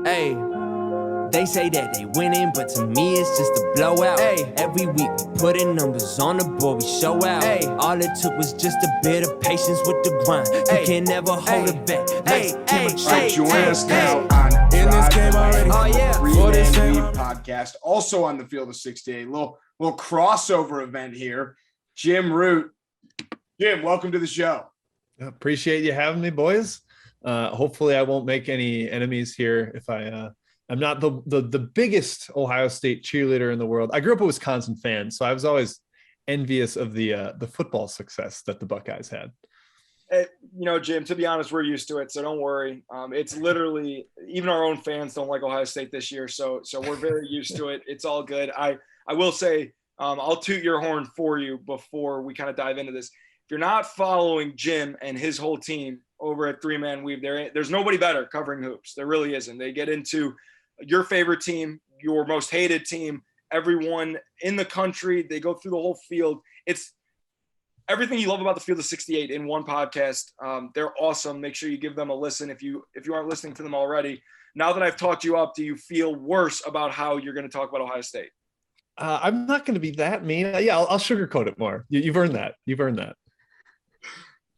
Hey, they say that they winning, but to me it's just a blowout. Hey, every week we putting numbers on the board, we show out. Hey, all it took was just a bit of patience with the grind. You can never hold it back. Join us now on in this game already. Oh yeah, for this podcast, also on the Field of 68. Little crossover event here. Jim Root. Jim, welcome to the show. Appreciate you having me, boys. Hopefully I won't make any enemies here if I'm not the biggest Ohio State cheerleader in the world. I grew up a Wisconsin fan, so I was always envious of the football success that the Buckeyes had. Jim, to be honest, we're used to it, so don't worry. It's literally, even our own fans don't like Ohio State this year, so we're very used to it. It's all good. I will say, I'll toot your horn for you before we kind of dive into this. If you're not following Jim and his whole team over at Three Man Weave, there's nobody better covering hoops. There really isn't. They get into your favorite team, your most hated team, everyone in the country. They go through the whole field. It's everything you love about the Field of 68 in one podcast. They're awesome. Make sure you give them a listen if you aren't listening to them already. Now that I've talked you up, do you feel worse about how you're going to talk about Ohio State? I'm not going to be that mean. Yeah, I'll sugarcoat it more. You've earned that. You've earned that.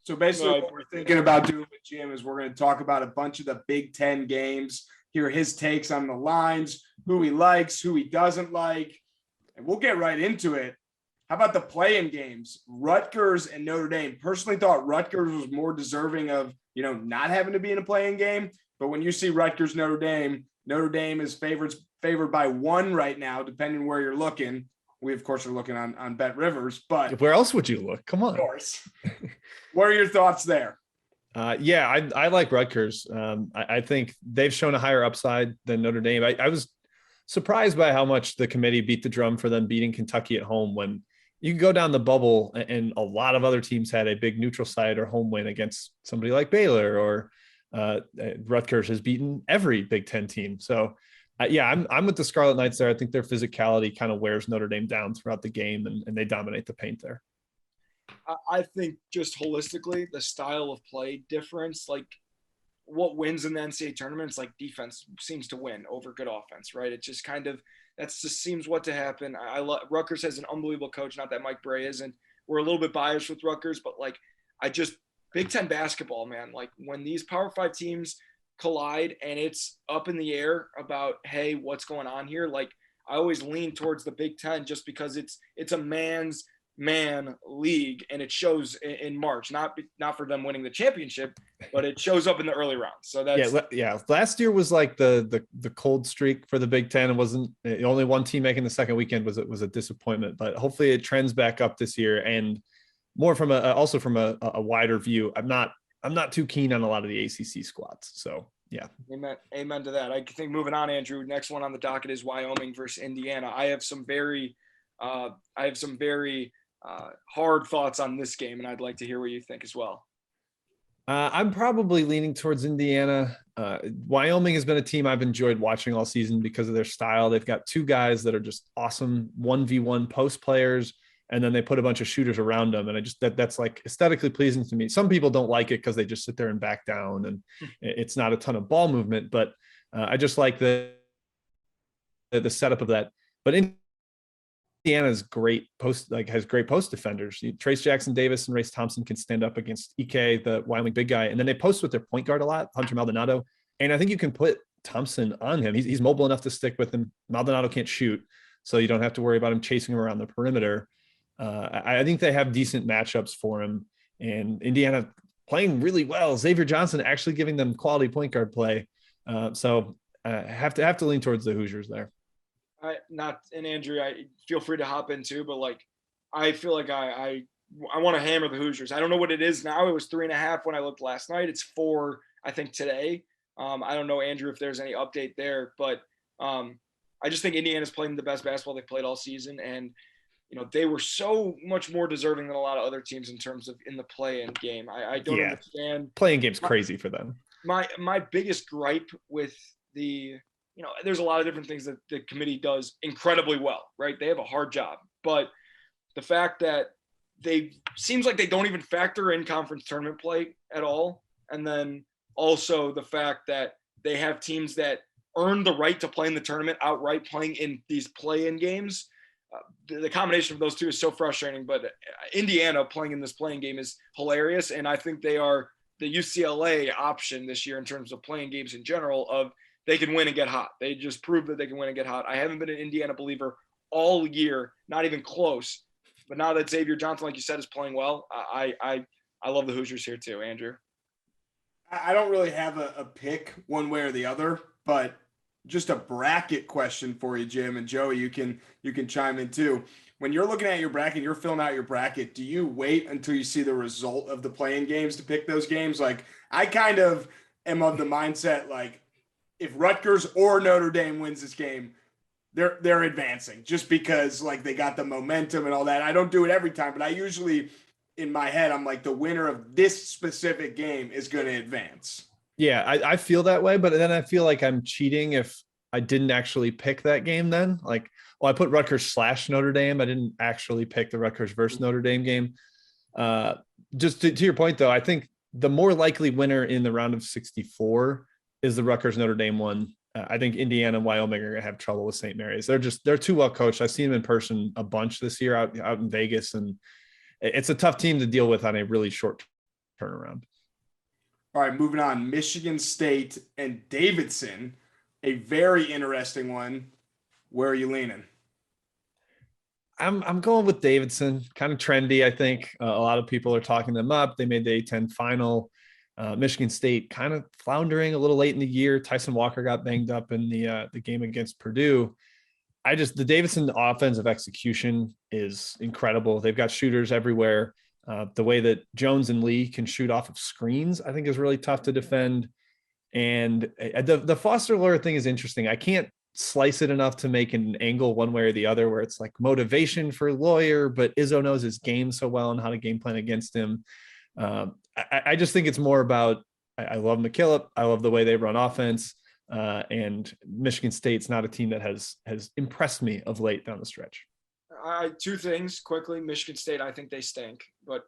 So basically what we're thinking about doing with Jim is we're going to talk about a bunch of the Big Ten games, hear his takes on the lines, who he likes, who he doesn't like, and we'll get right into it. How about the play-in games? Rutgers and Notre Dame. Personally thought Rutgers was more deserving of, not having to be in a play-in game. But when you see Rutgers, Notre Dame is favored by 1 right now, depending where you're looking. We, of course, are looking on Bet Rivers, but where else would you look? Come on. Of course. What are your thoughts there? I like Rutgers. I think they've shown a higher upside than Notre Dame. I was surprised by how much the committee beat the drum for them beating Kentucky at home when you can go down the bubble and a lot of other teams had a big neutral site or home win against somebody like Baylor, or Rutgers has beaten every Big Ten team. So I'm with the Scarlet Knights there. I think their physicality kind of wears Notre Dame down throughout the game, and they dominate the paint there. I think just holistically, the style of play difference, like what wins in the NCAA tournaments, like defense seems to win over good offense, right? It just that's just seems what to happen. Rutgers has an unbelievable coach. Not that Mike Bray isn't. We're a little bit biased with Rutgers, but Big Ten basketball, man. Like when these Power 5 teams collide and it's up in the air about, hey, what's going on here? Like I always lean towards the Big Ten just because it's a man's man league, and it shows in March, not for them winning the championship, but it shows up in the early rounds. So that's last year was like the cold streak for the Big Ten. It wasn't only one team making the second weekend was a disappointment, but hopefully it trends back up this year, and more from a wider view. I'm not too keen on a lot of the ACC squads. So yeah. Amen to that. I think moving on, Andrew, next one on the docket is Wyoming versus Indiana. I have some very hard thoughts on this game, and I'd like to hear what you think as well. I'm probably leaning towards Indiana. Wyoming has been a team I've enjoyed watching all season because of their style. They've got 2 guys that are just awesome 1v1 post players, and then they put a bunch of shooters around them. And that's like aesthetically pleasing to me. Some people don't like it because they just sit there and back down, and it's not a ton of ball movement, but I just like the setup of that. But Indiana's has great post defenders. Trace Jackson Davis and Race Thompson can stand up against Ike, the Wyoming big guy. And then they post with their point guard a lot, Hunter Maldonado. And I think you can put Thompson on him. He's mobile enough to stick with him. Maldonado can't shoot, so you don't have to worry about him chasing him around the perimeter. I think they have decent matchups for him. And Indiana playing really well. Xavier Johnson actually giving them quality point guard play. So I have to lean towards the Hoosiers there. Andrew, I feel free to hop in too, but I feel like I want to hammer the Hoosiers. I don't know what it is now. It was 3.5 when I looked last night. It's 4, I think, today. I don't know, Andrew, if there's any update there, but I just think Indiana's playing the best basketball they've played all season, and they were so much more deserving than a lot of other teams in terms of in the play-in game. I don't understand. Playing game's crazy for them. My biggest gripe with there's a lot of different things that the committee does incredibly well, right? They have a hard job, but the fact that seems like they don't even factor in conference tournament play at all. And then also the fact that they have teams that earned the right to play in the tournament outright, playing in these play-in games. The combination of those two is so frustrating, but Indiana playing in this playing game is hilarious. And I think they are the UCLA option this year in terms of playing games in general of they can win and get hot. They just prove that they can win and get hot. I haven't been an Indiana believer all year, not even close. But now that Xavier Johnson, like you said, is playing well, I love the Hoosiers here too, Andrew. I don't really have a pick one way or the other, but just a bracket question for you, Jim, and Joey, you can chime in too. When you're looking at your bracket, you're filling out your bracket, do you wait until you see the result of the playing games to pick those games? Like, I kind of am of the mindset, like, if Rutgers or Notre Dame wins this game, they're advancing just because, like, they got the momentum and all that. I don't do it every time, but I usually, in my head, I'm like, the winner of this specific game is going to advance. Yeah, I feel that way, but then I feel like I'm cheating if I didn't actually pick that game then. Like, well, I put Rutgers / Notre Dame. I didn't actually pick the Rutgers versus Notre Dame game. Just to your point, though, I think the more likely winner in the round of 64 is the Rutgers Notre Dame one. I think Indiana and Wyoming are going to have trouble with St. Mary's. They're too well coached. I've seen them in person a bunch this year out in Vegas, and it's a tough team to deal with on a really short turnaround. All right, moving on. Michigan State and Davidson, a very interesting one. Where are you leaning? I'm going with Davidson. Kind of trendy, I think. A lot of people are talking them up. They made the A10 final. Michigan State kind of floundering a little late in the year. Tyson Walker got banged up in the game against Purdue. The Davidson offensive execution is incredible. They've got shooters everywhere. The way that Jones and Lee can shoot off of screens, I think, is really tough to defend. And the Foster Loyer thing is interesting. I can't slice it enough to make an angle one way or the other where it's like motivation for Loyer, but Izzo knows his game so well and how to game plan against him. I just think it's more about, I love McKillop. I love the way they run offense. And Michigan State's not a team that has impressed me of late down the stretch. Two things quickly. Michigan State, I think they stink. But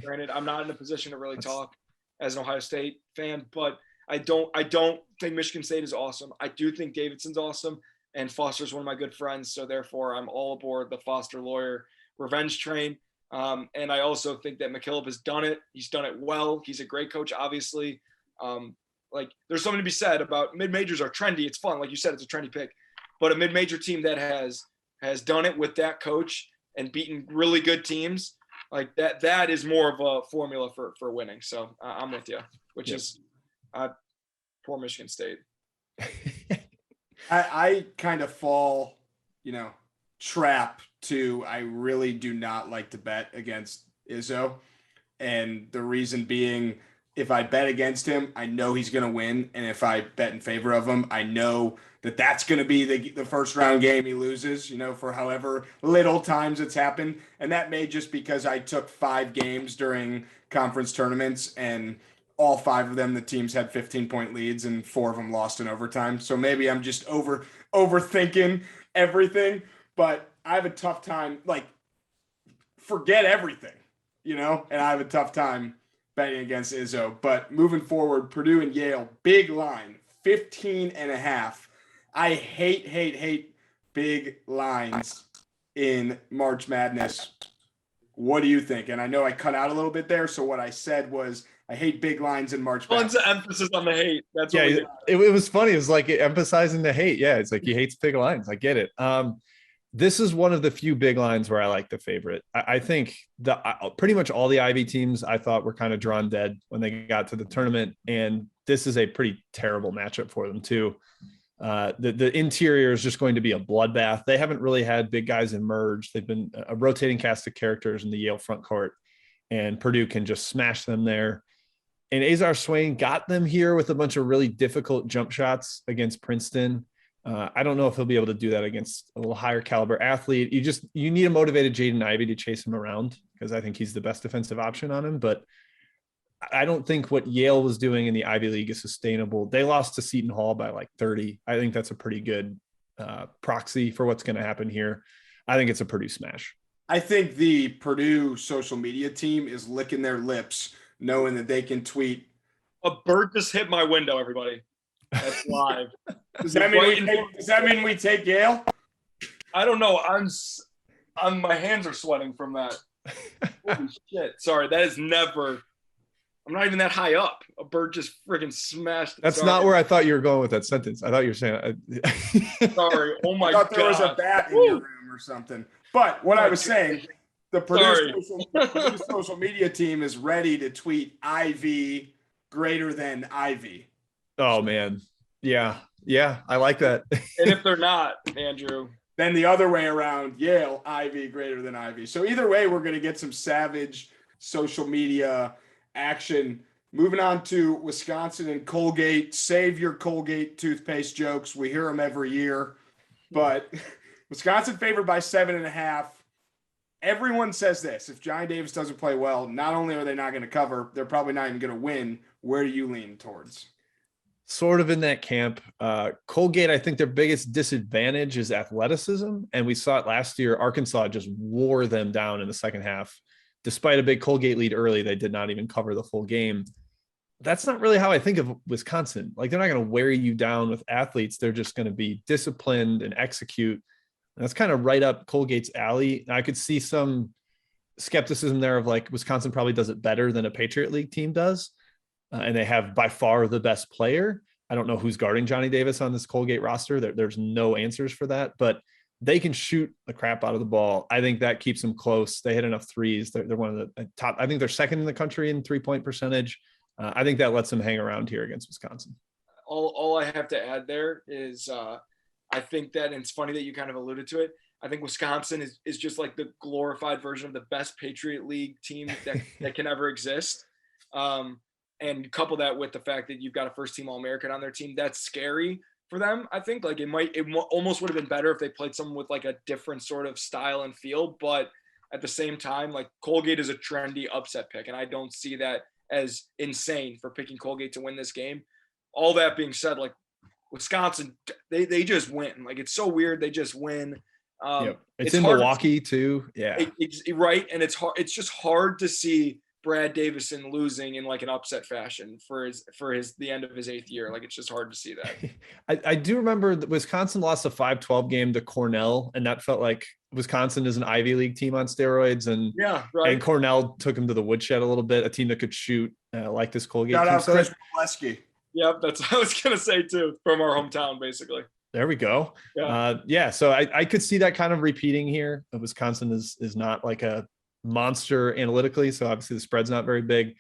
granted, I'm not in a position to really talk as an Ohio State fan, but I don't think Michigan State is awesome. I do think Davidson's awesome, and Foster's one of my good friends. So therefore, I'm all aboard the Foster Loyer revenge train. And I also think that McKillop has done it. He's done it well. He's a great coach, obviously. Like, there's something to be said about mid-majors are trendy. It's fun. Like you said, it's a trendy pick. But a mid-major team that has done it with that coach and beaten really good teams, like that is more of a formula for winning. So I'm with you, which is poor Michigan State. I kind of fall, trap to, I really do not like to bet against Izzo. And the reason being, if I bet against him, I know he's going to win. And if I bet in favor of him, I know that that's going to be the first round game he loses, for however little times it's happened. And that may just because I took 5 games during conference tournaments, and all 5 of them, the teams had 15-point leads and 4 of them lost in overtime. So maybe I'm just overthinking everything, but I have a tough time, like, forget everything, and I have a tough time betting against Izzo. But moving forward, Purdue and Yale, big line, 15.5. I hate big lines in March Madness. What do you think? And I know I cut out a little bit there. So what I said was, I hate big lines in March Madness. Tons of emphasis on the hate. That's what it was funny. It was like emphasizing the hate. Yeah, it's like he hates big lines. I get it. This is one of the few big lines where I like the favorite. I think pretty much all the Ivy teams I thought were kind of drawn dead when they got to the tournament, and this is a pretty terrible matchup for them too. The interior is just going to be a bloodbath. They haven't really had big guys emerge. They've been a rotating cast of characters in the Yale front court, and Purdue can just smash them there. And Azar Swain got them here with a bunch of really difficult jump shots against Princeton. I don't know if he'll be able to do that against a little higher caliber athlete. You need a motivated Jaden Ivey to chase him around, because I think he's the best defensive option on him. But I don't think what Yale was doing in the Ivy League is sustainable. They lost to Seton Hall by like 30. I think that's a pretty good proxy for what's going to happen here. I think it's a Purdue smash. I think the Purdue social media team is licking their lips knowing that they can tweet, "A bird just hit my window, everybody." That's live. Does that mean we take Yale? I don't know. My hands are sweating from that. Holy shit. Sorry, that is never. I'm not even that high up. A bird just freaking smashed. That's not where I thought you were going with that sentence. I thought you were saying. Sorry. Oh my I god. thought there was a bat in your room or something. But what I was saying, the Purdue social media team is ready to tweet IV greater than Ivy. Oh man. Yeah. I like that. And if they're not, Andrew, then the other way around, Yale IV greater than Ivy. So either way, we're going to get some savage social media action. Moving on to Wisconsin and Colgate. Save your Colgate toothpaste jokes. We hear them every year. But Wisconsin favored by 7.5. Everyone says this. If Johnny Davis doesn't play well, not only are they not going to cover, they're probably not even going to win. Where do you lean towards? Sort of in that camp. Colgate, I think their biggest disadvantage is athleticism. And we saw it last year. Arkansas just wore them down in the second half. Despite a big Colgate lead early, they did not even cover the full game. That's not really how I think of Wisconsin. Like, they're not going to wear you down with athletes. They're just going to be disciplined and execute. And that's kind of right up Colgate's alley. I could see some skepticism there of like Wisconsin probably does it better than a Patriot League team does. And they have by far the best player. I don't know who's guarding Johnny Davis on this Colgate roster. There's no answers for that, but they can shoot the crap out of the ball. I think that keeps them close. They hit enough threes. They're one of the top. I think they're second in the country in 3-point percentage. I think that lets them hang around here against Wisconsin. All I have to add there is I think that, and it's funny that you kind of alluded to it, I think Wisconsin is just like the glorified version of the best Patriot League team that can ever exist. And couple that with the fact that you've got a first-team All-American on their team, that's scary for them. I think like it almost would have been better if they played someone with like a different sort of style and feel. But at the same time, like Colgate is a trendy upset pick, and I don't see that as insane for picking Colgate to win this game. All that being said, like Wisconsin, they just win. Like, it's so weird. They just win. It's in Milwaukee too. Yeah. Right. And it's hard. It's just hard to see Brad Davidson losing in like an upset fashion for the end of his 8th year. Like, it's just hard to see that. I do remember that Wisconsin lost a 5-12 game to Cornell, and that felt like Wisconsin is an Ivy League team on steroids. And and Cornell took him to the woodshed a little bit, a team that could shoot like this Colgate Shout team. out Chris Waleski. Yep, that's what I was gonna say too, from our hometown, basically. There we go. Yeah. So I could see that kind of repeating here. Wisconsin is not like a monster analytically, so obviously the spread's not very big.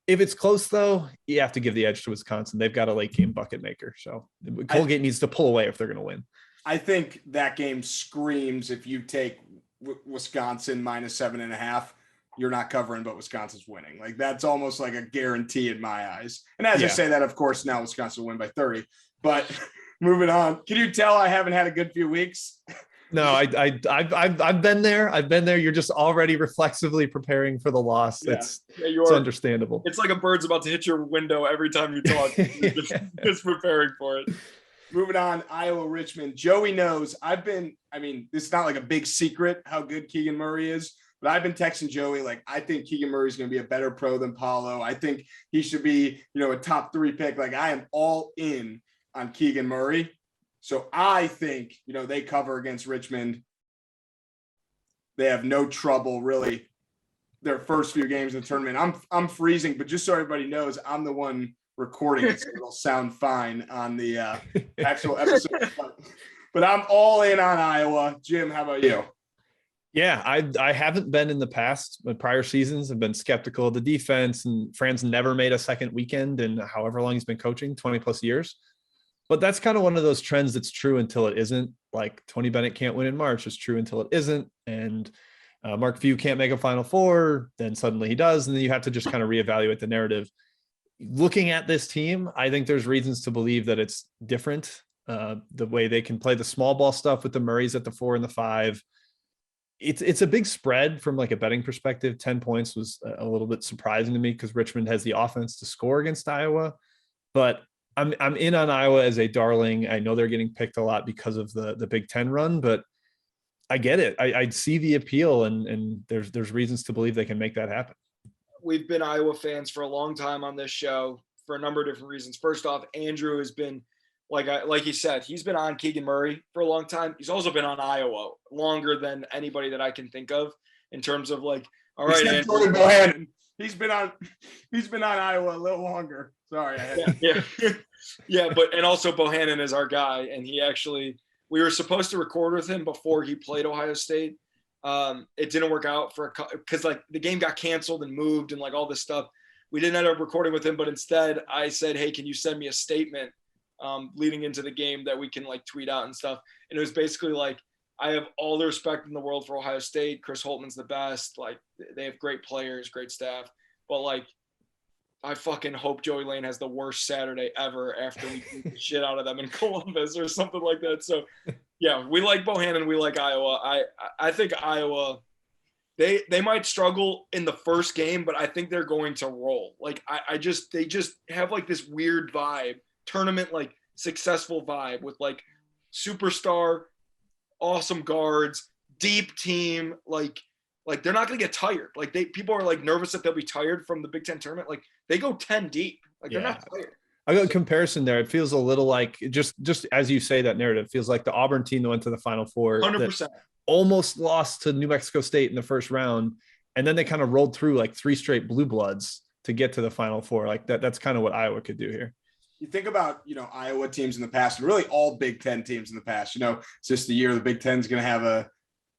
If it's close though, you have to give the edge to Wisconsin. They've got a late game bucket maker, so Colgate needs to pull away if they're going to win. I think that game screams if you take Wisconsin minus 7.5, you're not covering, but Wisconsin's winning. Like, that's almost like a guarantee in my eyes. And as I say that, of course, now Wisconsin will win by 30. But moving on, can you tell I haven't had a good few weeks? No, I've been there. I've been there. You're just already reflexively preparing for the loss. It's understandable. It's like a bird's about to hit your window every time you talk. just preparing for it. Moving on, Iowa, Richmond. Joey knows it's not like a big secret how good Keegan Murray is, but I've been texting Joey, like, I think Keegan Murray is going to be a better pro than Paulo. I think he should be, a top 3 pick. Like, I am all in on Keegan Murray. So I think, they cover against Richmond. They have no trouble, really, their first few games in the tournament. I'm freezing, but just so everybody knows, I'm the one recording it, so it'll sound fine on the actual episode. But I'm all in on Iowa. Jim, how about you? Yeah, I haven't been in the past, but prior seasons I've been skeptical of the defense, and Fran's never made a second weekend in however long he's been coaching, 20 plus years. But that's kind of one of those trends that's true until it isn't. Like, Tony Bennett can't win in March is true until it isn't. And Mark Few can't make a Final Four, then suddenly he does. And then you have to just kind of reevaluate the narrative. Looking at this team, I think there's reasons to believe that it's different. The way they can play the small ball stuff with the Murrays at the 4 and the 5. It's a big spread from like a betting perspective. 10 points was a little bit surprising to me because Richmond has the offense to score against Iowa. But I'm in on Iowa as a darling. I know they're getting picked a lot because of the Big Ten run, but I get it. I see the appeal, and there's reasons to believe they can make that happen. We've been Iowa fans for a long time on this show for a number of different reasons. First off, Andrew has been like he said, he's been on Keegan Murray for a long time. He's also been on Iowa longer than anybody that I can think of in terms of like, all right, and Jordan Bohannon. He's been on Iowa a little longer. Sorry. Yeah, but and also Bohannon is our guy, and we were supposed to record with him before he played Ohio State. It didn't work out because like the game got canceled and moved and like all this stuff. We didn't end up recording with him, but instead I said, hey, can you send me a statement leading into the game that we can like tweet out and stuff? And it was basically like, I have all the respect in the world for Ohio State. Chris Holtman's the best. Like they have great players, great staff, but like, I fucking hope Joey Lane has the worst Saturday ever after we beat the shit out of them in Columbus or something like that. So yeah, we like Bohannon. We like Iowa. I think Iowa, they might struggle in the first game, but I think they're going to roll. Like they just have like this weird vibe, tournament, like successful vibe with like superstar, awesome guards, deep team. Like they're not going to get tired. Like people are like nervous that they'll be tired from the Big Ten tournament. Like they go 10 deep. Like they're not tired. I got a comparison there. It feels a little like just as you say that narrative feels like the Auburn team that went to the Final Four 100%. Almost lost to New Mexico State in the first round. And then they kind of rolled through like 3 straight blue bloods to get to the Final Four. Like that's kind of what Iowa could do here. You think about, Iowa teams in the past, and really all Big Ten teams in the past, it's just the year the Big Ten is going to have a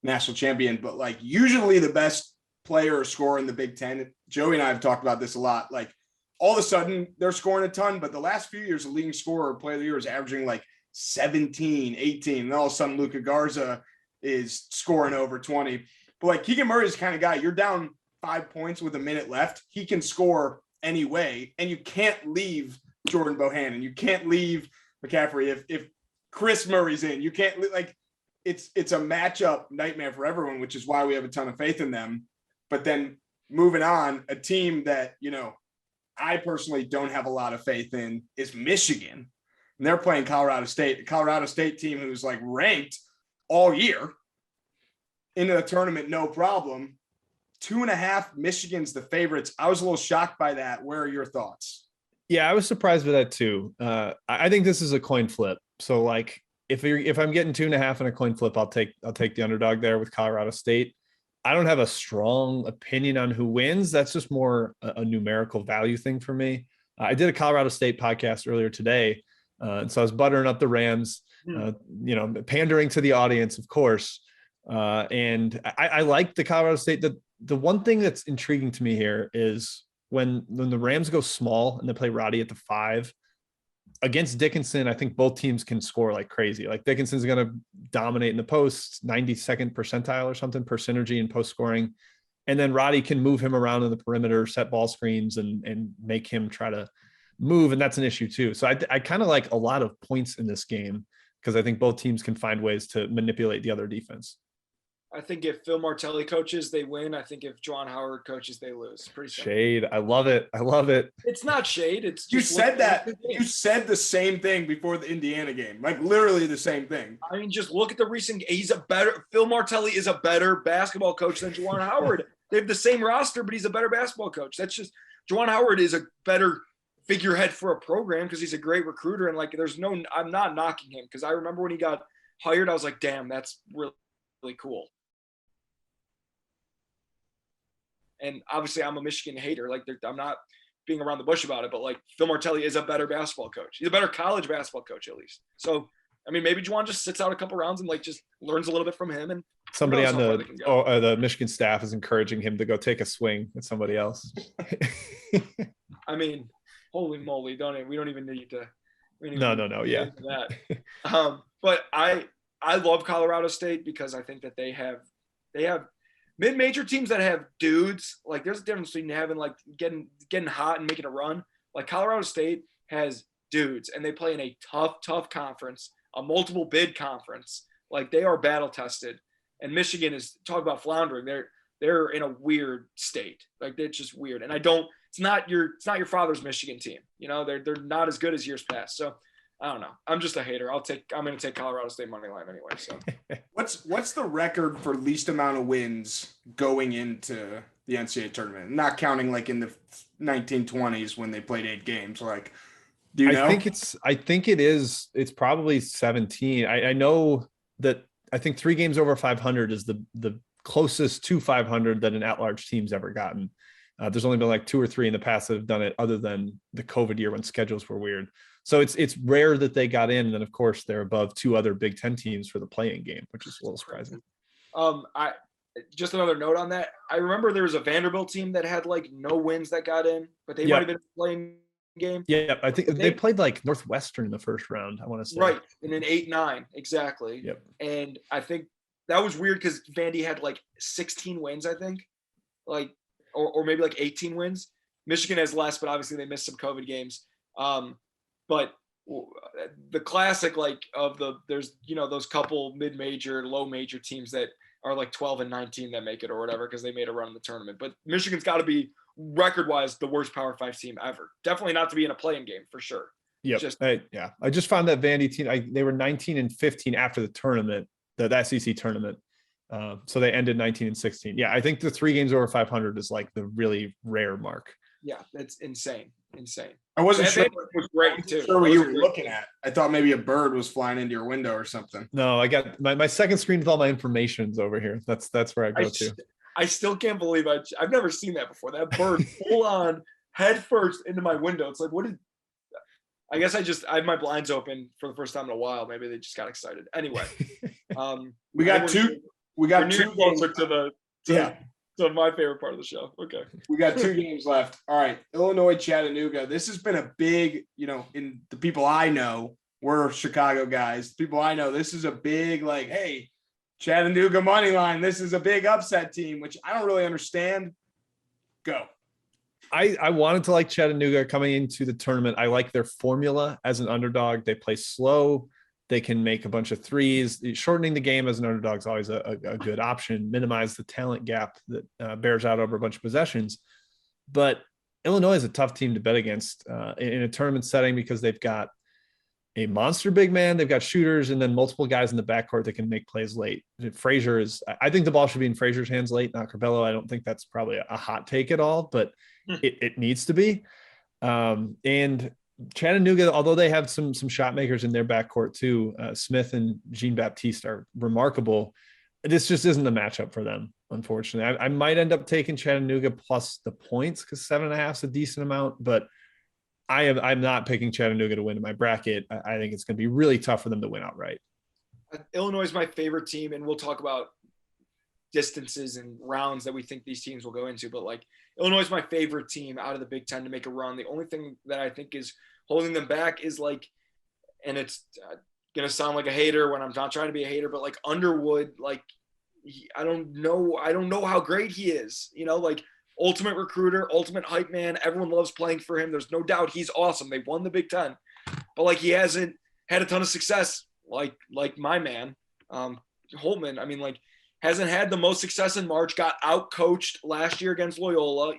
national champion, but like usually the best player or scorer in the Big Ten, Joey and I have talked about this a lot, like all of a sudden they're scoring a ton, but the last few years the leading scorer player of the year is averaging like 17, 18, and all of a sudden Luka Garza is scoring over 20. But like Keegan Murray is the kind of guy, you're down 5 points with a minute left, he can score anyway, and you can't leave Jordan Bohannon, you can't leave McCaffrey. If Chris Murray's in, you can't like it's a matchup nightmare for everyone, which is why we have a ton of faith in them. But then moving on, a team that, I personally don't have a lot of faith in is Michigan. And they're playing Colorado State, a Colorado State team who's like ranked all year into the tournament, no problem. 2.5, Michigan's the favorites. I was a little shocked by that. Where are your thoughts? Yeah, I was surprised by that too. I think this is a coin flip. So like, if I'm getting 2.5 in a coin flip, I'll take the underdog there with Colorado State. I don't have a strong opinion on who wins. That's just more a numerical value thing for me. I did a Colorado State podcast earlier today, and so I was buttering up the Rams, pandering to the audience, of course. And I like the Colorado State. The one thing that's intriguing to me here is when the Rams go small and they play Roddy at the 5. Against Dickinson, I think both teams can score like crazy. Like Dickinson's going to dominate in the post, 92nd percentile or something per synergy in post scoring. And then Roddy can move him around in the perimeter, set ball screens and make him try to move. And that's an issue too. So I kind of like a lot of points in this game because I think both teams can find ways to manipulate the other defense. I think if Phil Martelli coaches, they win. I think if Juwan Howard coaches, they lose. Pretty simple. Shade. I love it. It's not shade. It's you said that. You said the same thing before the Indiana game, like literally the same thing. I mean, just look at the recent. Phil Martelli is a better basketball coach than Juwan Howard. They have the same roster, but he's a better basketball coach. That's just Juwan Howard is a better figurehead for a program because he's a great recruiter. And like, I'm not knocking him because I remember when he got hired, I was like, damn, that's really, really cool. And obviously I'm a Michigan hater. Like I'm not being around the bush about it, but like Phil Martelli is a better basketball coach. He's a better college basketball coach at least. So, I mean, maybe Juwan just sits out a couple rounds and like just learns a little bit from him. And somebody on the Michigan staff is encouraging him to go take a swing at somebody else. I mean, holy moly. We don't even need to. No. Yeah. But I love Colorado State because I think that they have mid-major teams that have dudes. Like there's a difference between having like getting hot and making a run. Like Colorado State has dudes and they play in a tough conference, a multiple bid conference. Like they are battle tested. And Michigan is talk about floundering. They're in a weird state. Like it's just weird. And it's not your father's Michigan team. They're not as good as years past. So I don't know. I'm just a hater. I'm going to take Colorado State money line anyway. So what's the record for least amount of wins going into the NCAA tournament? Not counting like in the 1920s when they played 8 games. Like Do you know? I think it is. It's probably 17. I know that I think 3 games over 500 is the closest to 500 that an at-large team's ever gotten. There's only been like 2 or 3 in the past that have done it, other than the COVID year when schedules were weird. So it's rare that they got in. And then of course they're above 2 other Big Ten teams for the play-in game, which is a little surprising. I just another note on that. I remember there was a Vanderbilt team that had like no wins that got in, but they might have been playing game. Yeah, I think they played like Northwestern in the first round, I want to say. Right, and then 8-9, exactly. Yep. And I think that was weird because Vandy had like 16 wins, I think, like or maybe like 18 wins. Michigan has less, but obviously they missed some COVID games. But the classic like of there's those couple mid-major, low-major teams that are like 12 and 19 that make it or whatever because they made a run in the tournament. But Michigan's got to be record-wise the worst Power 5 team ever. Definitely not to be in a play-in game for sure. Yep. I just found that Vandy team. They were 19 and 15 after the tournament, the SEC tournament. So they ended 19 and 16. Yeah, I think the 3 games over 500 is like the really rare mark. Yeah, that's insane. I wasn't sure. It was great too. Sure what you were looking at. I thought maybe a bird was flying into your window or something. No, I got my second screen with all my information's over here. That's where I go to. I still can't believe I've never seen that before. That bird full on head first into my window. It's like, I guess I have my blinds open for the first time in a while. Maybe they just got excited. Anyway, we got two closer to my favorite part of the show. Okay. We got 2 games left. All right. Illinois, Chattanooga. This has been a big, in the people I know, we're Chicago guys. The people I know, this is a big, like, hey, Chattanooga money line. This is a big upset team, which I don't really understand. Go. I wanted to like Chattanooga coming into the tournament. I like their formula as an underdog. They play slow. They can make a bunch of threes. Shortening the game as an underdog is always a good option. Minimize the talent gap that bears out over a bunch of possessions. But Illinois is a tough team to bet against in a tournament setting because they've got a monster big man. They've got shooters and then multiple guys in the backcourt that can make plays late. Frazier I think the ball should be in Frazier's hands late, not Curbelo. I don't think that's probably a hot take at all, but it needs to be. And Chattanooga, although they have some shot makers in their backcourt too, Smith and Jean-Baptiste are remarkable. This just isn't the matchup for them, unfortunately. I might end up taking Chattanooga plus the points because 7.5 is a decent amount, but I'm not picking Chattanooga to win in my bracket. I think it's going to be really tough for them to win outright. Illinois is my favorite team, and we'll talk about distances and rounds that we think these teams will go into, but like Illinois is my favorite team out of the Big Ten to make a run. The only thing that I think is holding them back is like, and it's going to sound like a hater when I'm not trying to be a hater, but like Underwood, like I don't know how great he is, like ultimate recruiter, ultimate hype man. Everyone loves playing for him. There's no doubt he's awesome. They won the Big Ten, but like he hasn't had a ton of success. Like my man, Holtman. I mean, like, hasn't had the most success in March, got out-coached last year against Loyola.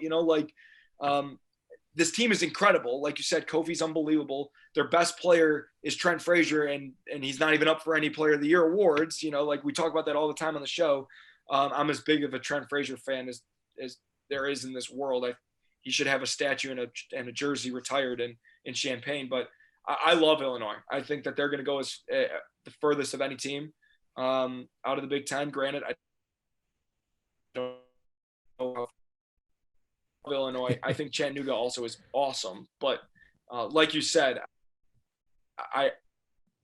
This team is incredible. Like you said, Kofi's unbelievable. Their best player is Trent Frazier, and he's not even up for any Player of the Year awards. Like we talk about that all the time on the show. I'm as big of a Trent Frazier fan as there is in this world. He should have a statue and a jersey retired in Champaign. But I love Illinois. I think that they're going to go as the furthest of any team out of the Big Ten. Granted, I don't know Illinois. I think Chattanooga also is awesome, but like you said,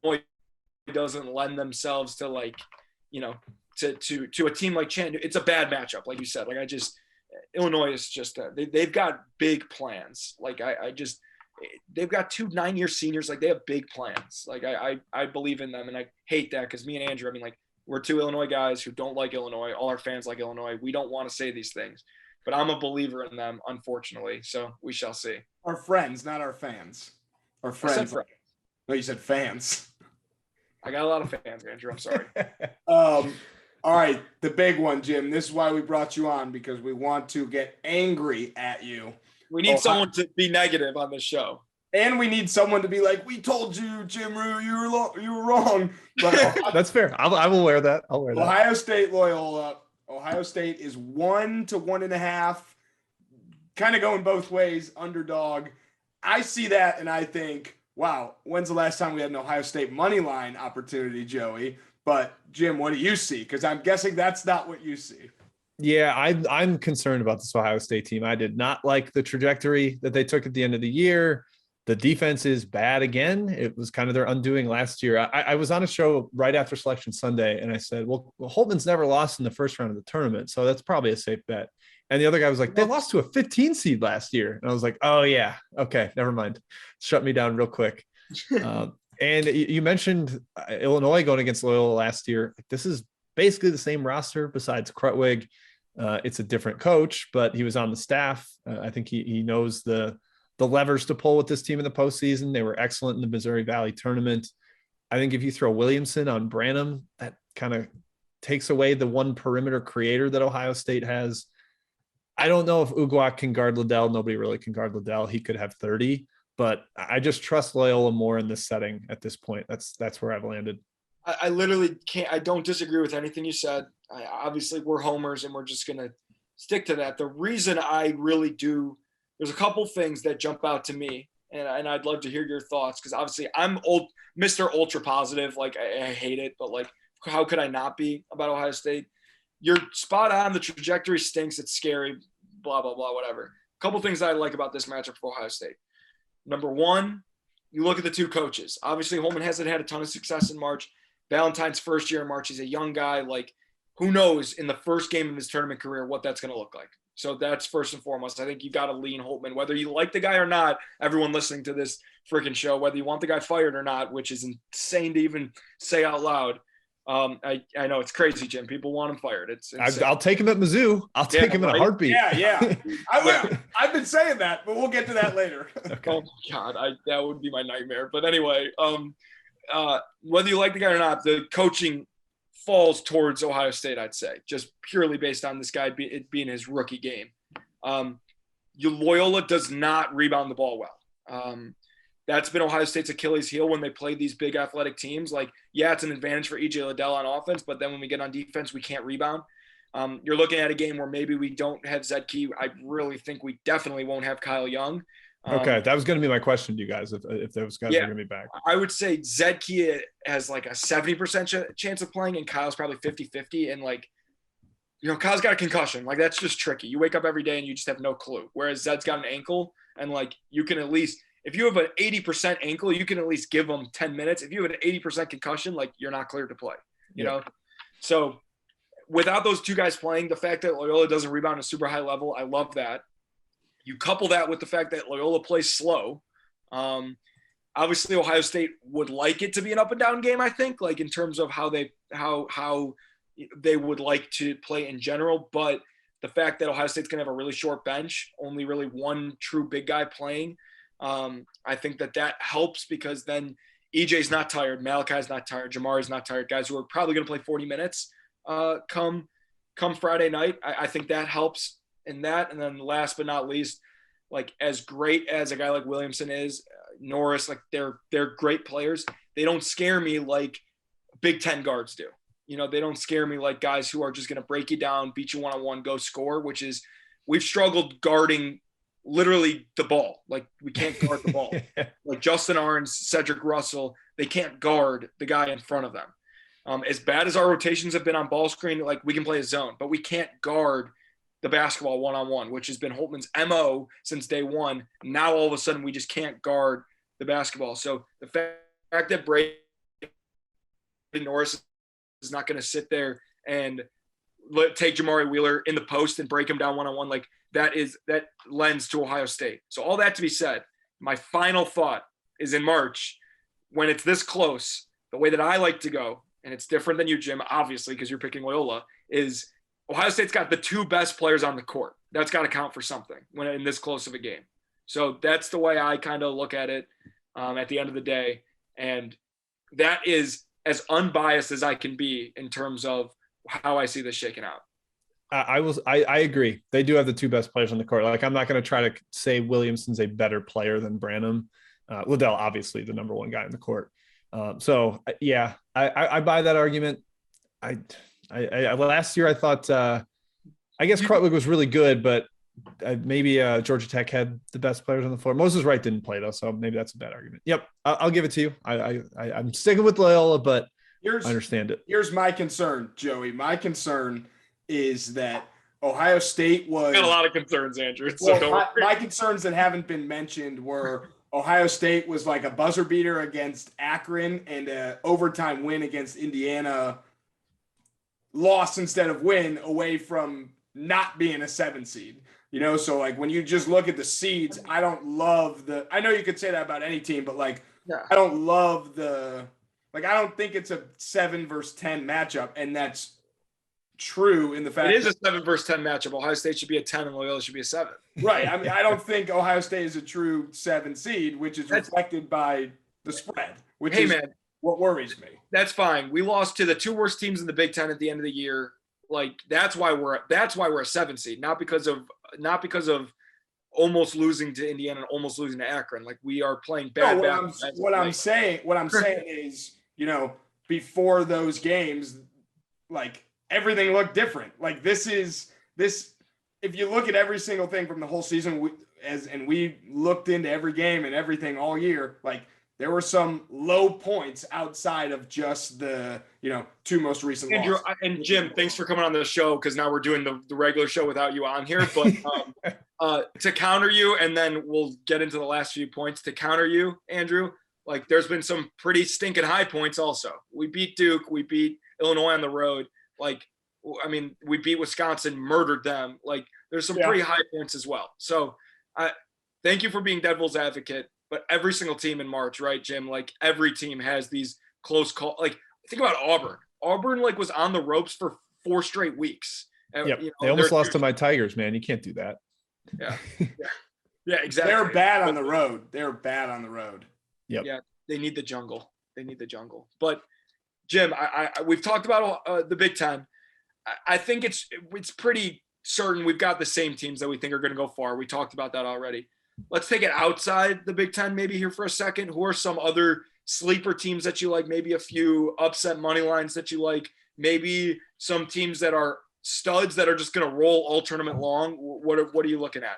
Illinois doesn't lend themselves to to a team like Chattanooga. It's a bad matchup, like you said. Like Illinois is just they've got big plans. Like they've got 2 9-year seniors. Like they have big plans. Like I believe in them, and I hate that because me and Andrew, I mean, like we're 2 Illinois guys who don't like Illinois. All our fans like Illinois. We don't want to say these things, but I'm a believer in them, unfortunately. So we shall see. Our friends, not our fans. Our friends. I said friends. No, you said fans. I got a lot of fans, Andrew. I'm sorry. All right, the big one, Jim. This is why we brought you on, because we want to get angry at you. We need someone to be negative on this show. And we need someone to be like, we told you, Jim Rue, you were wrong. But that's fair. I will wear that. I'll wear that. Ohio State, Loyola. Ohio State is 1 to 1.5, kind of going both ways, underdog. I see that and I think, wow, when's the last time we had an Ohio State money line opportunity, Joey? But Jim, what do you see? Because I'm guessing that's not what you see. Yeah, I'm concerned about this Ohio State team. I did not like the trajectory that they took at the end of the year. The defense is bad again. It was kind of their undoing last year. I was on a show right after Selection Sunday, and I said, well, Holtman's never lost in the first round of the tournament, so that's probably a safe bet. And the other guy was like, they lost to a 15 seed last year. And I was like, oh, yeah. Okay, never mind. Shut me down real quick. And you mentioned Illinois going against Loyola last year. This is basically the same roster besides Krutwig. It's a different coach, but he was on the staff. I think he knows the levers to pull with this team in the postseason. They were excellent in the Missouri Valley tournament. I think if you throw Williamson on Branham, that kind of takes away the one perimeter creator that Ohio State has. I don't know if Uguak can guard Liddell. Nobody really can guard Liddell. He could have 30, but I just trust Loyola more in this setting at this point. That's where I've landed. I literally can't. I don't disagree with anything you said. Obviously, we're homers, and we're just going to stick to that. The reason I really do, there's a couple things that jump out to me, and I'd love to hear your thoughts, because obviously I'm Mr. Ultra Positive. Like, I hate it, but like, how could I not be about Ohio State? You're spot on. The trajectory stinks. It's scary, blah, blah, blah, whatever. A couple things I like about this matchup for Ohio State. Number one, you look at the two coaches. Obviously, Holman hasn't had a ton of success in March. Valentine's first year in March. He's a young guy. Like, who knows in the first game of his tournament career what that's going to look like. So that's first and foremost. I think you got to lean Holtman, whether you like the guy or not. Everyone listening to this freaking show, whether you want the guy fired or not, which is insane to even say out loud. I know it's crazy, Jim. People want him fired. It's I'll take him at Mizzou. I'll take him in a heartbeat. Yeah. I've been saying that, but we'll get to that later. Okay. Oh my God, that would be my nightmare. But anyway, whether you like the guy or not, the coaching falls towards Ohio State, I'd say, just purely based on this guy it being his rookie game. Loyola does not rebound the ball well. That's been Ohio State's Achilles heel when they play these big athletic teams. Like, yeah, it's an advantage for E.J. Liddell on offense, but then when we get on defense, we can't rebound. You're looking at a game where maybe we don't have Zedke. I really think we definitely won't have Kyle Young. Okay, that was going to be my question to you guys, if those guys are going to be back. I would say Zedke has like a 70% chance of playing, and Kyle's probably 50-50. And like, Kyle's got a concussion. Like, that's just tricky. You wake up every day and you just have no clue. Whereas Zed's got an ankle, and like, you can at least – if you have an 80% ankle, you can at least give them 10 minutes. If you have an 80% concussion, like, you're not cleared to play, you know? So without those two guys playing, the fact that Loyola doesn't rebound at a super high level, I love that. You couple that with the fact that Loyola plays slow. Obviously, Ohio State would like it to be an up and down game, I think, like in terms of how they would like to play in general. But the fact that Ohio State's going to have a really short bench, only really one true big guy playing, I think that helps, because then EJ's not tired, Malachi's not tired, Jamari's not tired, guys who are probably going to play 40 minutes come Friday night. I think that helps in that. And then last but not least, like, as great as a guy like Williamson is, Norris, like, they're great players. They don't scare me like Big Ten guards do. They don't scare me like guys who are just going to break you down, beat you one-on-one, go score, which is, we've struggled guarding literally the ball. Like, we can't guard the ball. Like Justin Arns, Cedric Russell, they can't guard the guy in front of them. As bad as our rotations have been on ball screen, like, we can play a zone, but we can't guard the basketball one-on-one, which has been Holtman's MO since day one. Now, all of a sudden, we just can't guard the basketball. So the fact that Brady Norris is not going to sit there and take Jamari Wheeler in the post and break him down one-on-one, like, that lends to Ohio State. So all that to be said, my final thought is, in March, when it's this close, the way that I like to go, and it's different than you, Jim, obviously, because you're picking Loyola, is Ohio State's got the two best players on the court. That's got to count for something when in this close of a game. So that's the way I kind of look at it at the end of the day. And that is as unbiased as I can be in terms of how I see this shaking out. I agree. They do have the two best players on the court. Like, I'm not going to try to say Williamson's a better player than Branham. Liddell, obviously, the number one guy in the court. So yeah, I buy that argument. I last year I thought I guess Krutwig was really good, but maybe Georgia Tech had the best players on the floor. Moses Wright didn't play though, so maybe that's a bad argument. Yep, I'll give it to you. I'm sticking with Loyola, but I understand it. Here's my concern, Joey. My concern is that Ohio State was got a lot of concerns, Andrew. My concerns that haven't been mentioned were Ohio State was like a buzzer beater against Akron and an overtime win against Indiana, loss instead of win, away from not being a 7 seed. So like when you just look at the seeds, I don't love I know you could say that about any team, but like I don't love I don't think it's a 7 versus 10 matchup, and that's true in the fact it is a 7 versus 10 matchup. Ohio State should be a 10 and Loyola should be a 7. Right. I mean, I don't think Ohio State is a true 7 seed, which is reflected by the spread, which is what worries me. That's fine. We lost to the 2 worst teams in the Big Ten at the end of the year. Like that's why we're a 7 seed, not because of almost losing to Indiana and almost losing to Akron. Like we are playing bad. What I'm saying is, before those games, like everything looked different. Like this. If you look at every single thing from the whole season, we looked into every game and everything all year, like there were some low points outside of just the 2 most recent Andrew, losses. And Jim, thanks for coming on the show, because now we're doing the regular show without you on here. But to counter you, and then we'll get into the last few points. To counter you, Andrew, like there's been some pretty stinking high points also. We beat Duke, we beat Illinois on the road. Like, I mean, we beat Wisconsin, murdered them. Like there's some pretty high points as well. So thank you for being devil's advocate. But every single team in March, right, Jim? Like every team has these close calls. Like think about Auburn. Auburn like was on the ropes for 4 straight weeks. And, yep. They almost lost to my Tigers, man. You can't do that. Yeah. Yeah, exactly. They're bad on the road. Yep. Yeah, they need the jungle. But Jim, we've talked about the Big Ten. I think it's pretty certain we've got the same teams that we think are going to go far. We talked about that already. Let's take it outside the Big Ten maybe here for a second. Who are some other sleeper teams that you like? Maybe a few upset money lines that you like. Maybe some teams that are studs that are just going to roll all tournament long. What are you looking at?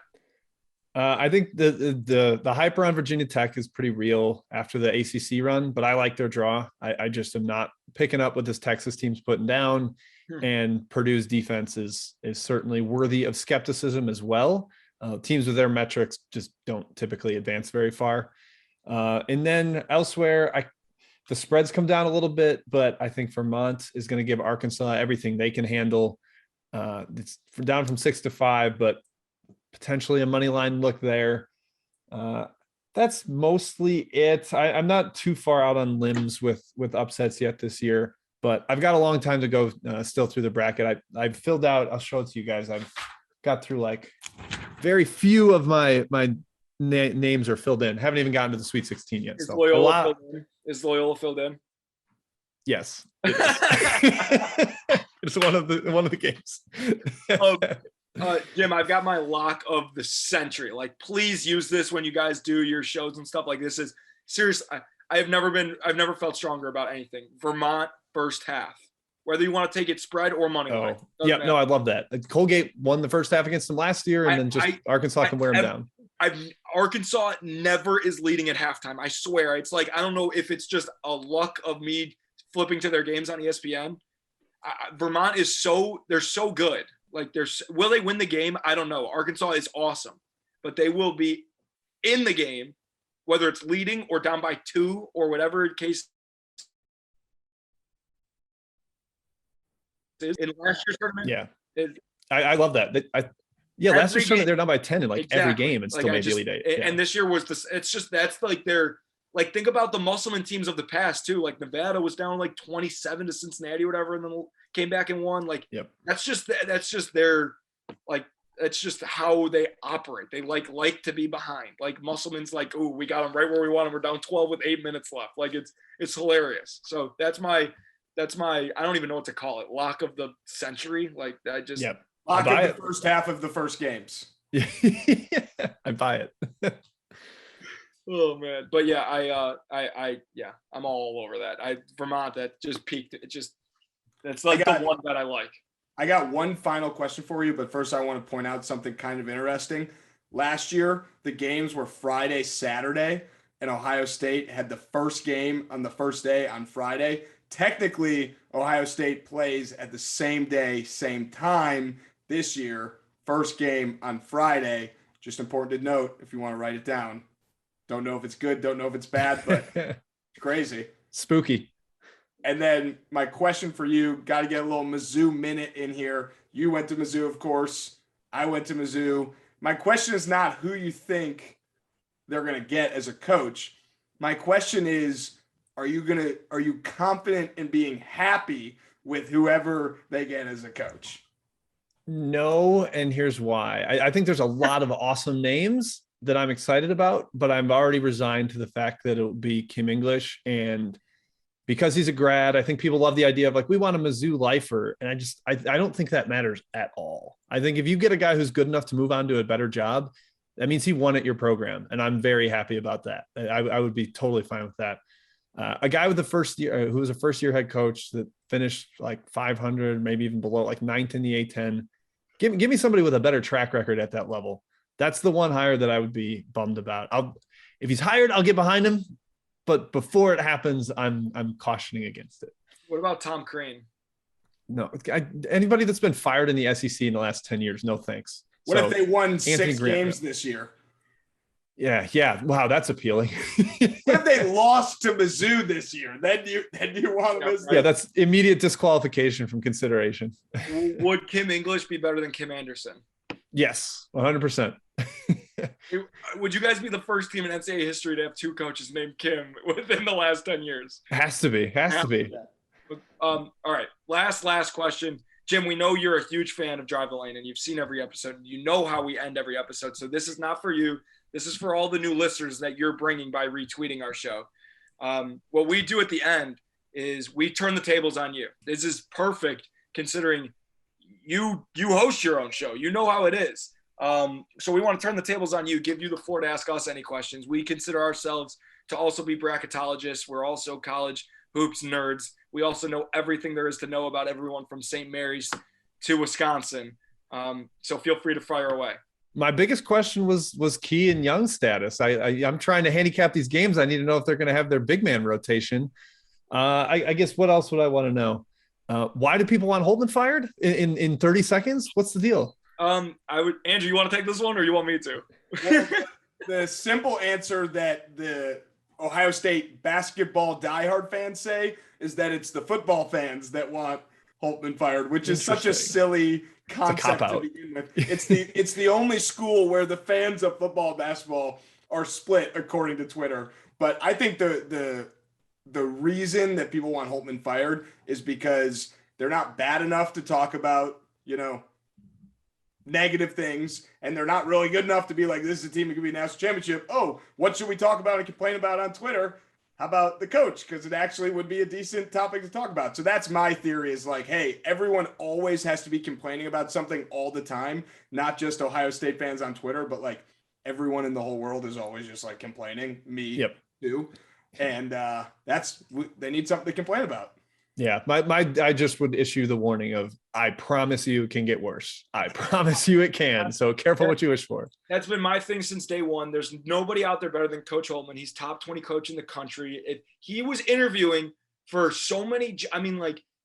I think the hype around Virginia Tech is pretty real after the ACC run, but I like their draw. I just am not picking up what this Texas team's putting down, and Purdue's defense is certainly worthy of skepticism as well. Teams with their metrics just don't typically advance very far. And then elsewhere, the spreads come down a little bit, but I think Vermont is going to give Arkansas everything they can handle. It's down from 6 to 5, but potentially a money line look there. That's mostly it. I'm not too far out on limbs with upsets yet this year, but I've got a long time to go still through the bracket. I've filled out, I'll show it to you guys. I've got through like very few of my names are filled in. Haven't even gotten to the Sweet 16 yet. Is Loyola filled in? Yes. It's one of the games. Jim, I've got my lock of the century. Like, please use this when you guys do your shows and stuff. Like, this is serious. I've never felt stronger about anything. Vermont first half, whether you want to take it spread or money line. Yeah, no, I love that. Colgate won the first half against them last year, and then Arkansas can wear them down. Arkansas never is leading at halftime. I swear. It's like, I don't know if it's just a luck of me flipping to their games on ESPN. Vermont is they're so good. Like, will they win the game? I don't know. Arkansas is awesome, but they will be in the game, whether it's leading or down by 2 or whatever case is. In last year's tournament, I love that. Last year's tournament they're down by 10 in every game and still made Elite 8. Yeah. And this year was this. It's just that's like they're like, think about the Musselman teams of the past too. Like Nevada was down like 27 to Cincinnati or whatever, and then came back and won. Like, that's just their, like, that's just how they operate. They like to be behind. Like Musselman's like, oh, we got them right where we want them. We're down 12 with 8 minutes left. Like, it's hilarious. So that's my I don't even know what to call it. Lock of the century. Like, I just lock of the first half of the first games. Yeah, I buy it. Oh man, but yeah, I'm all over that. Vermont, that just peaked. That's like the one that I like. I got one final question for you, but first I want to point out something kind of interesting. Last year, the games were Friday, Saturday, and Ohio State had the first game on the first day on Friday. Technically, Ohio State plays at the same day, same time this year. First game on Friday. Just important to note if you want to write it down. Don't know if it's good, don't know if it's bad, but it's crazy. Spooky. And then my question for you, got to get a little Mizzou minute in here. You went to Mizzou, of course. I went to Mizzou. My question is not who you think they're going to get as a coach. My question is, are you confident in being happy with whoever they get as a coach? No, and here's why. I think there's a lot of awesome names that I'm excited about, but I'm already resigned to the fact that it will be Kim English. And because he's a grad, I think people love the idea of like, we want a Mizzou lifer. And I don't think that matters at all. I think if you get a guy who's good enough to move on to a better job, that means he won at your program. And I'm very happy about that. I would be totally fine with that. A guy with the first year, who was a first year head coach that finished like 500, maybe even below, like 9th in the A10. Give me somebody with a better track record at that level. That's the one hire that I would be bummed about. If he's hired, I'll get behind him. But before it happens, I'm cautioning against it. What about Tom Crean? No, anybody that's been fired in the SEC in the last 10 years, no thanks. What if they won 6 games this year? Yeah. Wow, that's appealing. What if they lost to Mizzou this year? Then you want to miss. Yeah, that's immediate disqualification from consideration. Would Kim English be better than Kim Anderson? Yes, 100%. Would you guys be the first team in NCAA history to have 2 coaches named Kim within the last 10 years? Has to be. All right. Last question. Jim, we know you're a huge fan of Drive the Lane and you've seen every episode. You know how we end every episode. So this is not for you. This is for all the new listeners that you're bringing by retweeting our show. What we do at the end is we turn the tables on you. This is perfect considering you host your own show. You know how it is. So we want to turn the tables on you, give you the floor to ask us any questions. We consider ourselves to also be bracketologists. We're also college hoops nerds. We also know everything there is to know about everyone from St. Mary's to Wisconsin. So feel free to fire away. My biggest question was Key and Young status. I'm trying to handicap these games. I need to know if they're going to have their big man rotation. I guess what else would I want to know? Why do people want Holtman fired in 30 seconds? What's the deal? Andrew, you want to take this one or you want me to? Well, the simple answer that the Ohio State basketball diehard fans say is that it's the football fans that want Holtman fired, which is such a silly concept to begin with. It's the only school where the fans of football and basketball are split according to Twitter. But I think the reason that people want Holtman fired is because they're not bad enough to talk about, negative things, and they're not really good enough to be like, this is a team that could be a national championship. Oh, what should we talk about and complain about on Twitter? How about the coach? Because it actually would be a decent topic to talk about. So that's my theory is like, hey, everyone always has to be complaining about something all the time, not just Ohio State fans on Twitter, but like everyone in the whole world is always just like complaining. Me too. And they need something to complain about. Yeah, I just would issue the warning of, I promise you it can get worse. I promise you it can. So careful what you wish for. That's been my thing since day one. There's nobody out there better than Coach Holtman. He's top 20 coach in the country. He was interviewing for so many,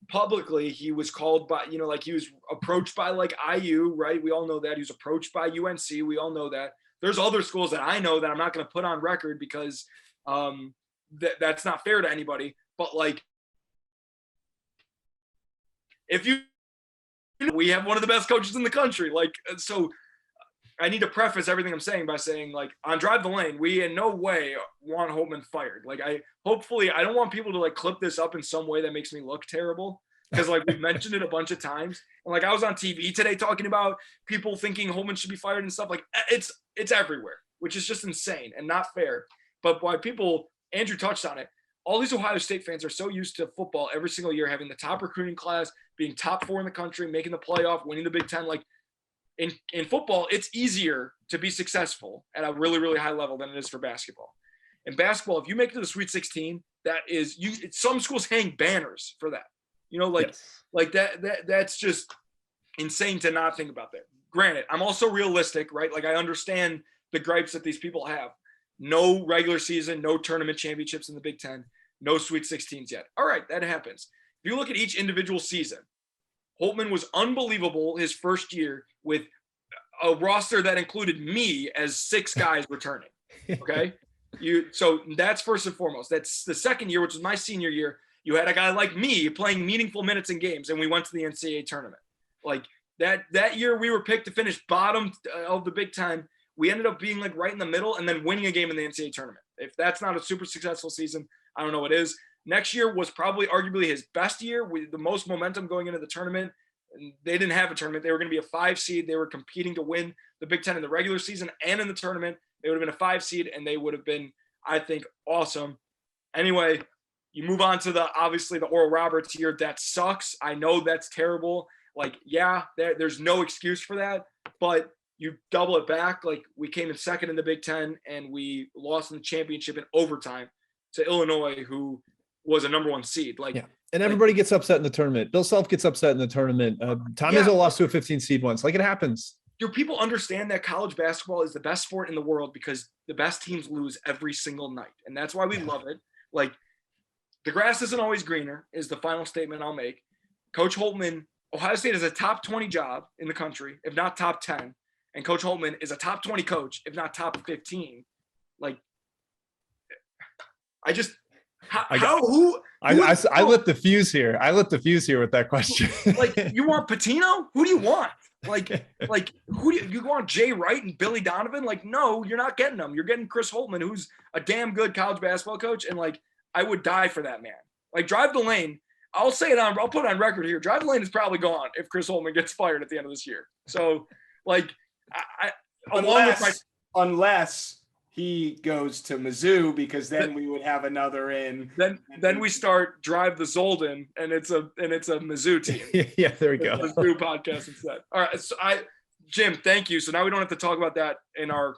publicly, he was called by, he was approached by like IU, right? We all know that. He was approached by UNC. We all know that. There's other schools that I know that I'm not going to put on record because that's not fair to anybody. But we have one of the best coaches in the country. So I need to preface everything I'm saying by saying, on Drive the Lane, we in no way want Holtman fired. I don't want people to clip this up in some way that makes me look terrible. Because we've mentioned it a bunch of times. And I was on TV today talking about people thinking Holtman should be fired and stuff. It's everywhere, which is just insane and not fair. But why Andrew touched on it. All these Ohio State fans are so used to football every single year, having the top recruiting class, being top 4 in the country, making the playoff, winning the Big Ten. In football, it's easier to be successful at a really, really high level than it is for basketball. In basketball, if you make it to the Sweet 16, some schools hang banners for that. Yes. That's just insane to not think about that. Granted, I'm also realistic, right? Like I understand the gripes that these people have. No regular season, no tournament championships in the Big Ten, no Sweet 16s yet. All right, that happens. If you look at each individual season, Holtmann was unbelievable his first year with a roster that included me as 6 guys returning. Okay. So that's first and foremost. That's the second year, which was my senior year. You had a guy like me playing meaningful minutes in games, and we went to the NCAA tournament. Like that year we were picked to finish bottom of the Big Ten. We ended up being like right in the middle and then winning a game in the NCAA tournament. If that's not a super successful season, I don't know what is. Next year was probably arguably his best year with the most momentum going into the tournament. And they didn't have a tournament. They were going to be a 5 seed. They were competing to win the Big Ten in the regular season and in the tournament. They would have been a 5 seed, and they would have been, I think, awesome. Anyway, you move on to obviously the Oral Roberts year. That sucks. I know that's terrible. Like, yeah, there's no excuse for that, but you double it back. Like, we came in second in the Big Ten, and we lost in the championship in overtime to Illinois, who was a number 1 seed. Like, yeah. And everybody gets upset in the tournament. Bill Self gets upset in the tournament. Tom Izzo lost to a 15 seed once. Like, it happens. Do people understand that college basketball is the best sport in the world because the best teams lose every single night? And that's why we love it. Like, the grass isn't always greener is the final statement I'll make. Coach Holtmann, Ohio State is a top 20 job in the country, if not top 10. And Coach Holtmann is a top 20 coach, if not top 15. Like, I just I lit the fuse here. I lit the fuse here with that question. Like, you want Patino? Who do you want? Like who do you want? Jay Wright and Billy Donovan? Like, no, you're not getting them. You're getting Chris Holtmann, who's a damn good college basketball coach. And like, I would die for that man. Like, Drive the Lane. I'll say it on. I'll put it on record here. Drive the Lane is probably gone if Chris Holtmann gets fired at the end of this year. So, like, unless he goes to Mizzou, because then we would have another in. Then we start Drive the Zolden, and it's a Mizzou team. Yeah, there we go. Mizzou podcast instead. All right, so Jim, thank you. So now we don't have to talk about that in our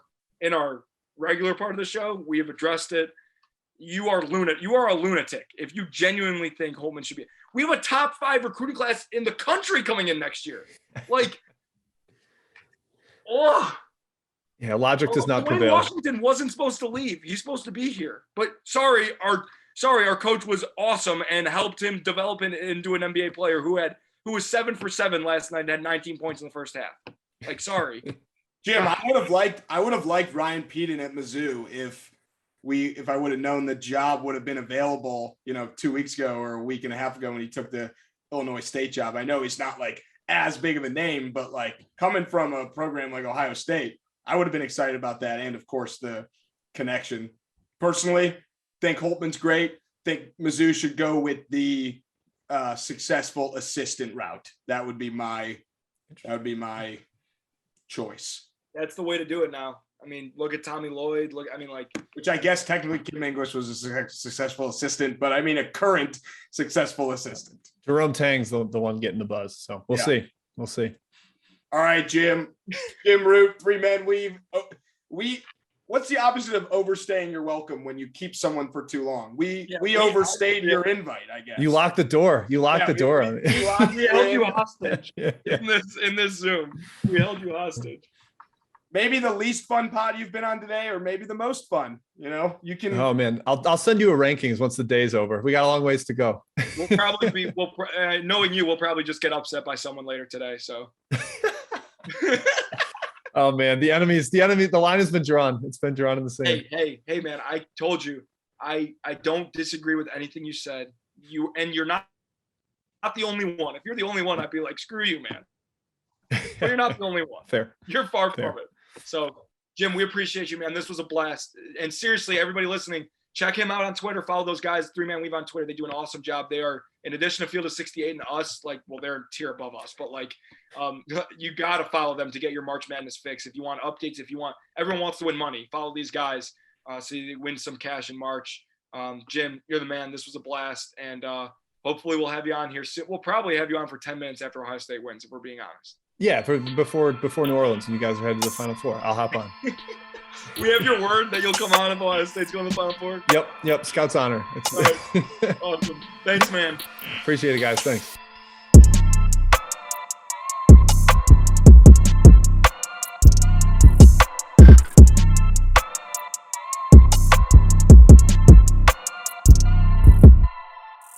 regular part of the show. We have addressed it. You are a lunatic if you genuinely think Holtmann should be. We have a top 5 recruiting class in the country coming in next year. Like, yeah, logic does not prevail. Washington wasn't supposed to leave. He's supposed to be here. But sorry, our coach was awesome and helped him develop into an NBA player who was 7 for 7 last night and had 19 points in the first half. Like, sorry. Jim, I would have liked Ryan Peden at Mizzou if I would have known the job would have been available, 2 weeks ago or a week and a half ago when he took the Illinois State job. I know he's not like as big of a name, but like coming from a program like Ohio State, I would have been excited about that. And of course the connection. Personally, think Holtmann's great. Think Mizzou should go with the successful assistant route. That would be my choice. That's the way to do it now. I mean, look at Tommy Lloyd. Which I guess technically Kim English was a successful assistant, but I mean a current successful assistant. Jerome Tang's the one getting the buzz. So we'll see. We'll see. All right, Jim Root, 3-man weave. What's the opposite of overstaying your welcome when you keep someone for too long? We overstayed your invite, I guess. You locked the door. You locked the door. We held you hostage in this Zoom. We held you hostage. Maybe the least fun pod you've been on today, or maybe the most fun. You can. Oh man, I'll send you a rankings once the day's over. We got a long ways to go. We'll probably be. Knowing you, we'll probably just get upset by someone later today. So. Oh man, the enemy. The line has been drawn. It's been drawn in the sand. Hey, man! I told you, I don't disagree with anything you said. You're not the only one. If you're the only one, I'd be like, screw you, man. But you're not the only one. Fair. You're far from it. So, Jim, we appreciate you, man. This was a blast. And seriously, everybody listening, check him out on Twitter. Follow those guys, 3-Man Weave on Twitter. They do an awesome job. They are, in addition to Field of 68 and us, they're a tier above us. But you got to follow them to get your March Madness fix. If you want updates, everyone wants to win money. Follow these guys so you win some cash in March. Jim, you're the man. This was a blast. And hopefully we'll have you on here soon. We'll probably have you on for 10 minutes after Ohio State wins, if we're being honest. Yeah, before New Orleans, and you guys are headed to the Final Four. I'll hop on. We have your word that you'll come on if Ohio State's going to the Final Four? Yep. Scout's honor. All right. Awesome. Thanks, man. Appreciate it, guys. Thanks.